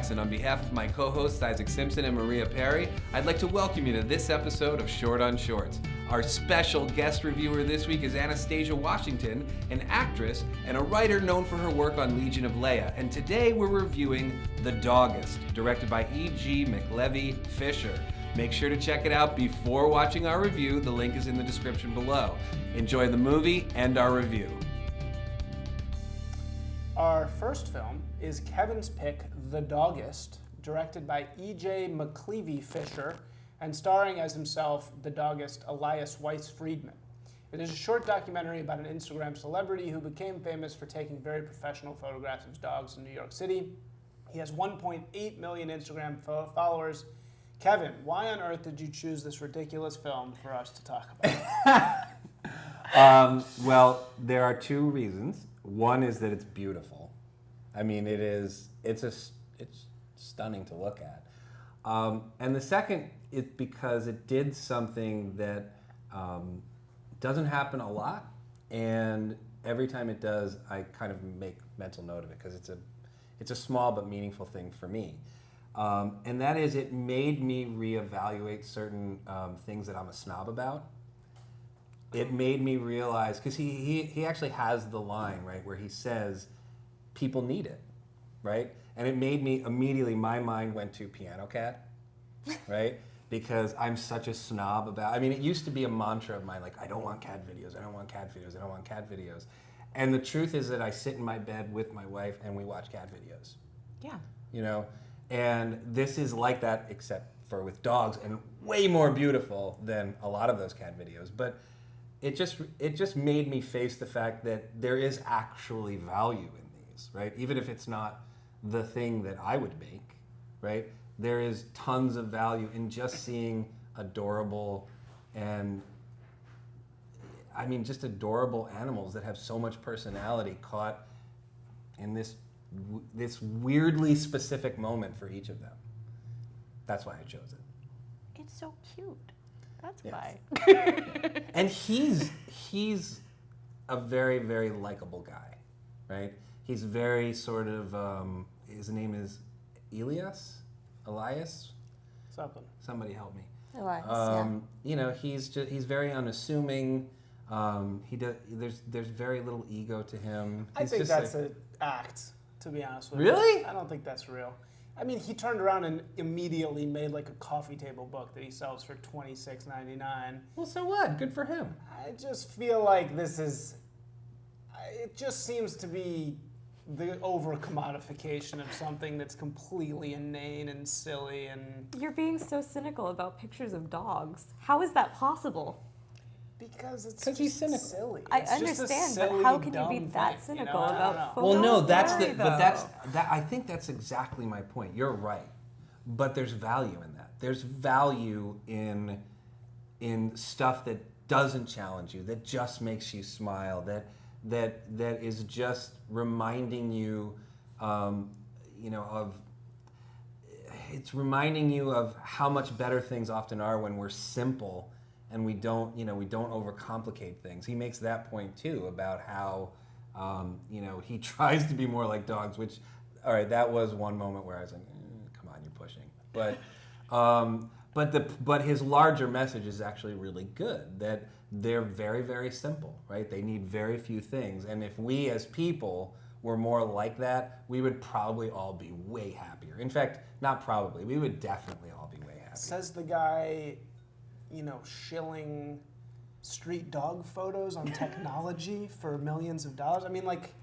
Jackson. On behalf of my co-hosts Isaac Simpson and Maria Perry, I'd like to welcome you to this episode of Short on Shorts. Our special guest reviewer this week is Anastasia Washington, an actress and a writer known for her work on Legion of Leia. And today we're reviewing The Dogist, directed by E.G. McLeavey-Fisher. Make sure to check it out before watching our review. The link is in the description below. Enjoy the movie and our review. Our first film is Kevin's pick, The Dogist, directed by E.J. McLeavey-Fisher and starring as himself, the dogist Elias Weiss-Friedman. It is a short documentary about an Instagram celebrity who became famous for taking very professional photographs of dogs in New York City. He has 1.8 million Instagram followers. Kevin, why on earth did you choose this ridiculous film for us to talk about? Well, there are two reasons. One is that it's beautiful. I mean, it's stunning to look at. And the second is because it did something that doesn't happen a lot, and every time it does, I kind of make mental note of it because it's a small but meaningful thing for me. And that is, it made me reevaluate certain things that I'm a snob about. It made me realize, because he actually has the line, right, where he says, people need it, right? And it made me, immediately, my mind went to Piano Cat, right? Because I'm such a snob about, I mean, it used to be a mantra of mine, like, I don't want cat videos, I don't want cat videos, I don't want cat videos. And the truth is that I sit in my bed with my wife and we watch cat videos. Yeah. You know? And this is like that, except for with dogs, and way more beautiful than a lot of those cat videos. But it just made me face the fact that there is actually value in these, right? Even if it's not the thing that I would make, right? There is tons of value in just seeing adorable and, I mean, just adorable animals that have so much personality caught in this weirdly specific moment for each of them. That's why I chose it. It's so cute. That's Yes. why. And he's a very, very likable guy, right? He's very sort of, his name is Elias? Somebody help me. Elias, You know, he's very unassuming. There's very little ego to him. I He's think just that's like, an act, to be honest with Really? you. I don't think that's real. I mean, he turned around and immediately made like a coffee table book that he sells for $26.99. well, so what? Good for him. I just feel like it just seems to be the over-commodification of something that's completely inane and silly and... You're being so cynical about pictures of dogs. How is that possible? Because it's 'Cause he's cynical. silly. I It's just a understand, but silly, how can you dumb be that thing, cynical I don't about know. photos? Well, no, that's Very, I think that's exactly my point. You're right, but there's value in that. There's value in stuff that doesn't challenge you, that just makes you smile, that is just reminding you, it's reminding you of how much better things often are when we're simple. And we don't overcomplicate things. He makes that point too about how, he tries to be more like dogs. Which, all right, that was one moment where I was like, "Come on, you're pushing." But his larger message is actually really good. That they're very, very simple, right? They need very few things. And if we as people were more like that, we would probably all be way happier. In fact, not probably. We would definitely all be way happier. Says the guy, shilling street dog photos on technology for millions of dollars. I mean, like,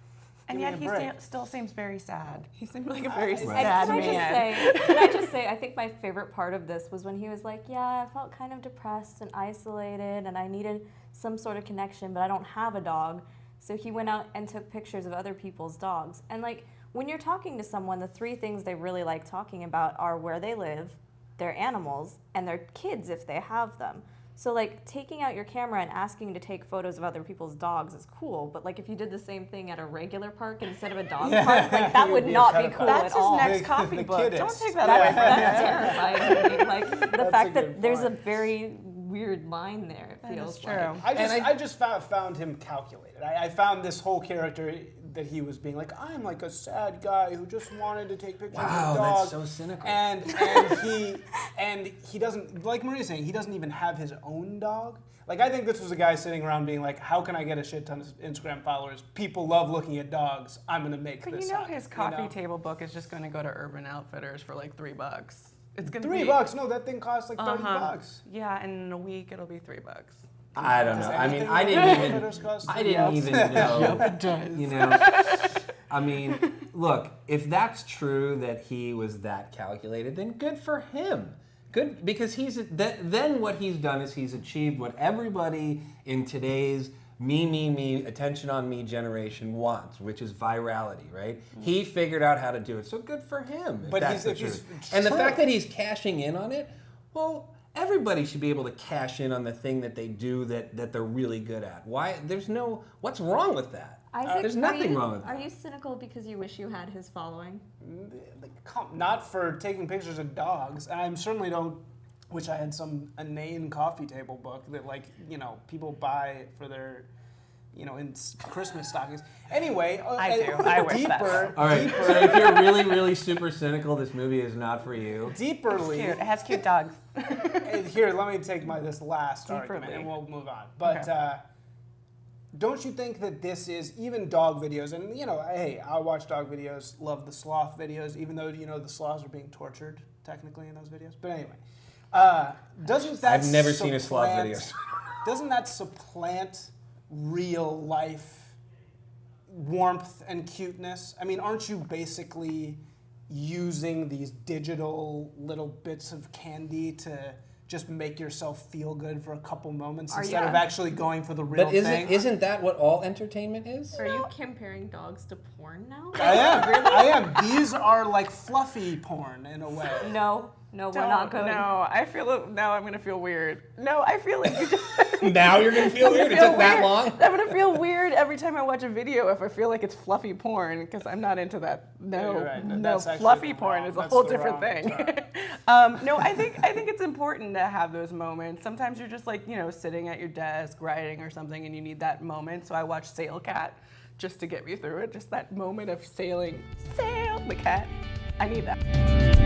And give yet me a break. still seems very sad. He seemed like a very Right. sad man. Can I just say, I think my favorite part of this was when he was like, yeah, I felt kind of depressed and isolated and I needed some sort of connection, but I don't have a dog. So he went out and took pictures of other people's dogs. And like, when you're talking to someone, the three things they really like talking about are where they live, their animals, and their kids if they have them. So like taking out your camera and asking to take photos of other people's dogs is cool, but like if you did the same thing at a regular park instead of a dog park, like that would You'd be not a be pedophile. cool That's at all. his next The coffee book. kid Don't is. take that away from That's him. terrifying to me. Like the That's a fact good that there's a point. very weird line there, it That feels is like. true. I just found him calculated. I found this whole character, that he was being like, I'm like a sad guy who just wanted to take pictures Wow, of dogs. that's so cynical. And he doesn't, like Maria's saying, he doesn't even have his own dog. Like, I think this was a guy sitting around being like, how can I get a shit ton of Instagram followers? People love looking at dogs. I'm gonna make But this you know happen, his coffee table book is just going to go to Urban Outfitters for like $3. It's going to be $3? No, that thing costs like $30. Yeah, and in a week it'll be $3. I don't know. Does I mean, anything I at didn't Outfitters even. cost I didn't $3? even know. It does. You know. I mean, look. If that's true that he was that calculated, then good for him. Good, because then what he's done is he's achieved what everybody in today's me, attention on me generation wants, which is virality, right? He figured out how to do it, so good for him. If But that's the if he's truth. And the true. fact that he's cashing in on it, well, everybody should be able to cash in on the thing that they do that they're really good at. Why? What's wrong with that? Isaac, There's nothing wrong with Are that. you cynical because you wish you had his following? Not for taking pictures of dogs. And I certainly don't wish I had some inane coffee table book that, like, you know, people buy for their, you know, in Christmas stockings. Anyway, I do. I wish that. All right, so if you're really, really super cynical, this movie is not for you. Deeperly. Cute. It has cute dogs. Here, let me take this last Deeperly. argument and we'll move on. But Okay. don't you think that this is, even dog videos, and you know, hey, I watch dog videos, love the sloth videos, even though, you know, the sloths are being tortured technically in those videos. But anyway, doesn't that I've never seen a sloth supplant- video. Doesn't that supplant real life warmth and cuteness? I mean, aren't you basically using these digital little bits of candy to just make yourself feel good for a couple moments instead of actually going for the real But thing? isn't that what all entertainment is? Are you comparing dogs to porn now? I am. I am. These are like fluffy porn in a way. No, we're not going. No, I feel now I'm gonna feel weird. No, I feel like you just Now you're gonna feel weird. It feel took that weird. long. I'm gonna feel weird every time I watch a video if I feel like it's fluffy porn because I'm not into that. No, you're right. no, That's actually fluffy the porn wrong- is a that's whole the different wrong thing. term. No, I think it's important to have those moments. Sometimes you're just like, you know, sitting at your desk writing or something, and you need that moment. So I watch Sail Cat just to get me through it. Just that moment of sailing, sail the cat. I need that.